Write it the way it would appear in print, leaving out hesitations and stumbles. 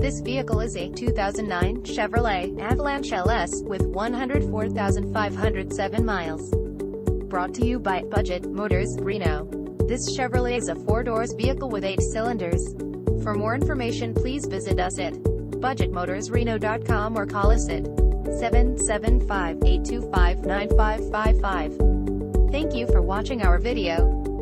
This vehicle is a 2009 Chevrolet Avalanche LS with 104,507 miles. Brought to you by Budget Motors, Reno. This Chevrolet is a 4-doors vehicle with 8 cylinders. For more information, please visit us at budgetmotorsreno.com or call us at 775-825-9555. Thank you for watching our video.